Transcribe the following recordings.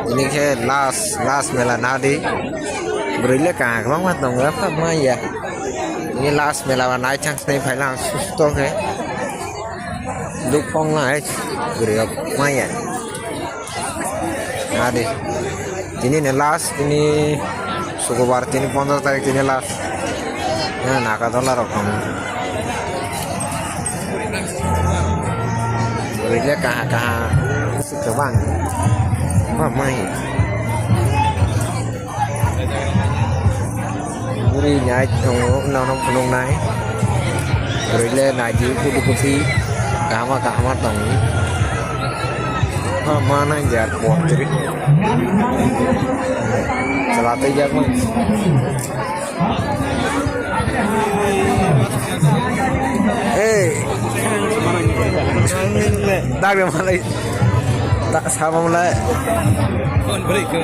ini ke last mela nadi berile ka bang mat dong apa ma ya ini last mela nai chang snai phải lang to ke duk phong lai berile ma ya nadi ini ne last ini Sukubar ini 15 tarik ini last ya nakatola rokam berile ka ke bang apa mai buri nyai nong nong nai buri le nai ji kudu kuti kama tong apa mana jar buat jadi selate jar mah dak de malai tak sama mulai kon beri ke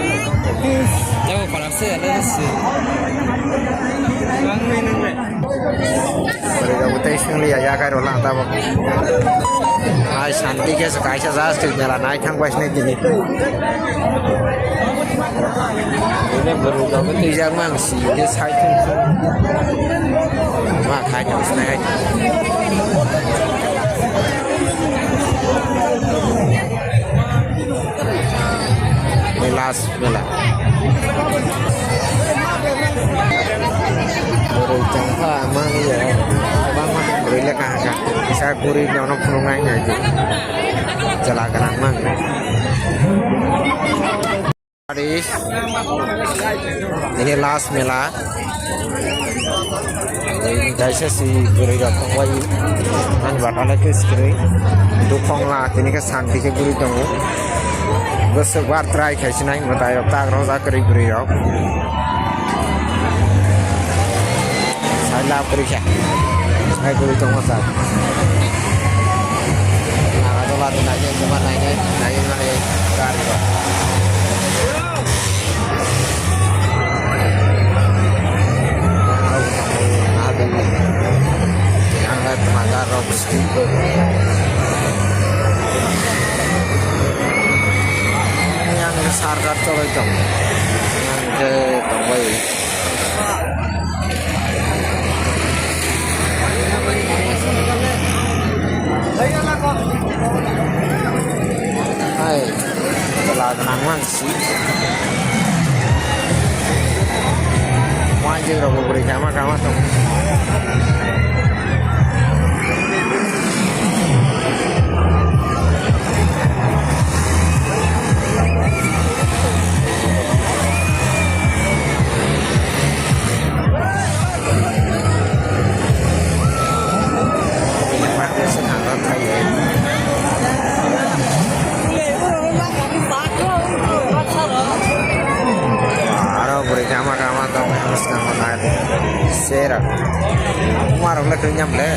jauh kalau saya ada sih bang minum le beri ka butai sing li ya kai rola ta bak ai shanti ke sakai sa jas tu mela nai thang bas ne jini ini beri ka butai jang mang si ke sai tu ma khai jang snai last mela baru jangka mang ya bang mah berile ka bisa kuri nono punungai aja jalakan mang ini last mela ini kaisa si guri ga tongwai an batala ke screen dukong la ini ke santi ke guri tong bus war try kaisa nai matai ta roza kari guri ro sai la periksa ai guri tong masa nah atau la nanya cuma nanya kari ro tenaga robusti yang besar kacau itu yang ke Tongwei hai telah kenangan sih wajib robo beri kama tuh Sera, kemarin lagi nyampe.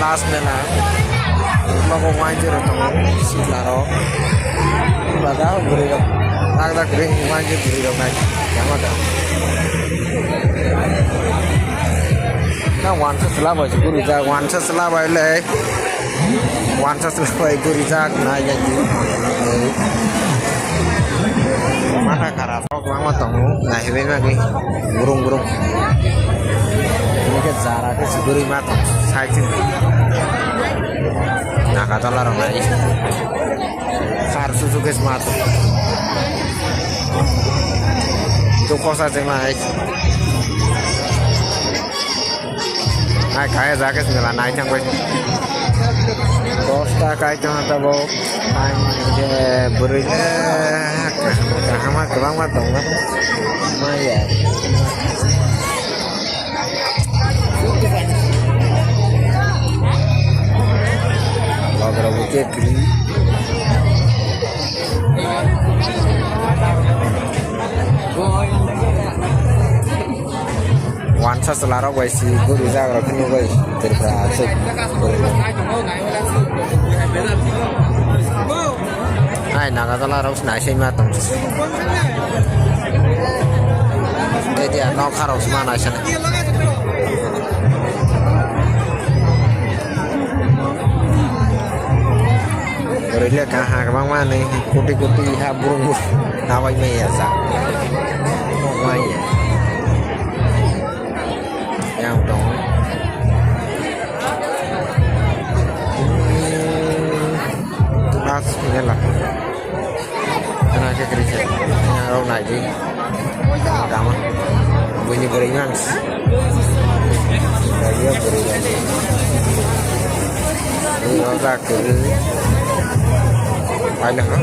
Last mela, mau wajar atau si laro, bagai beri dong, tak kering wajar beri dong naik, yang ada. Nah wanita setelah baju gurijak, wanita setelah baju gurijak naik jadi. Mana karafok mama temu, nah ini lagi burung. Ini ke Zara ke Siguri mata, saya nah kata orang lain harus susu ke sematu itu kosa cemai nah kayak zakes nggak naik yang gue kosta kayak cuma tahu hanya berinya kahama kurang matang lah maya Kalau berbuka kiri wan sa selara gue si guru jaga kini gue terberasuk ai naga selara us nasi matang dia no karo semana sana Berilya kaha kemang mana kuti ha burung nawai me ya sa nawai ya yang dong ini lah karena saya kerja yang rau naik di kamu bunyi berinya dia berinya ini orang kerja banyak kan